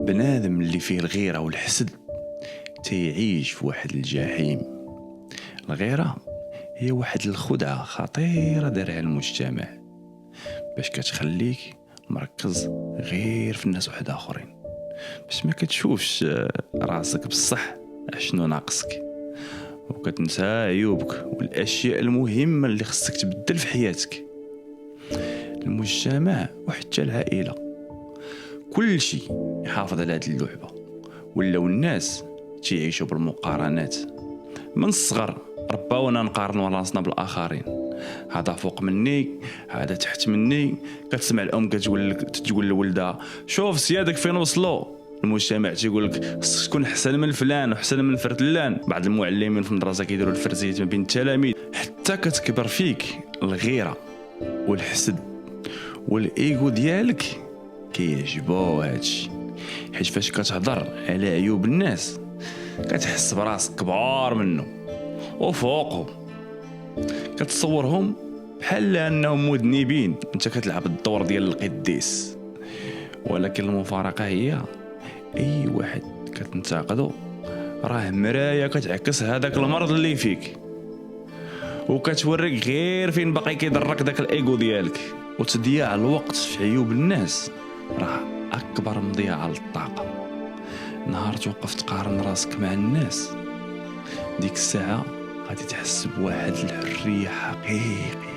بنادم اللي فيه الغيرة والحسد تيعيش في واحد الجحيم. الغيرة هي واحد الخدعة خطيرة دارها المجتمع باش كتخليك مركز غير في الناس واحد آخرين، باش ما كتشوفش راسك بصح شنو ناقصك، وكتنسى عيوبك والاشياء المهمة اللي خصك تبدل في حياتك. المجتمع وحتى العائلة كل شيء يحافظ على هذه اللعبة، ولاو الناس تيعيشوا بالمقارنات. من الصغر رباونا نقارنوا راسنا بالاخرين، هذا فوق مني، هذا تحت مني. كتسمع الام تقول لولدها شوف سيادك فين وصلوا. المجتمع تيقول لك خصك تكون احسن من فلان وحسن من فرتلان. بعض المعلمين في المدرسه كيديروا الفرزيات ما بين التلاميذ، حتى كتكبر فيك الغيره والحسد والايغو ديالك كيعجبو هادشي. حيت فاش كتهضر على عيوب الناس كتحس براسك كبار منه وفوقهم، كتصورهم بحال انهم مذنبين، انت كتلعب الدور ديال القديس. ولكن المفارقه هي اي واحد كتنتقدو راه مرايه كتعكس هذاك المرض اللي فيك، وكتوريك غير فين باقي كيضرك داك الايغو ديالك. وتضييع الوقت في عيوب الناس راه اكبر مضيعه للطاقه. نهار توقف تقارن راسك مع الناس، ديك الساعه غادي تحس بواحد الحريه حقيقيه.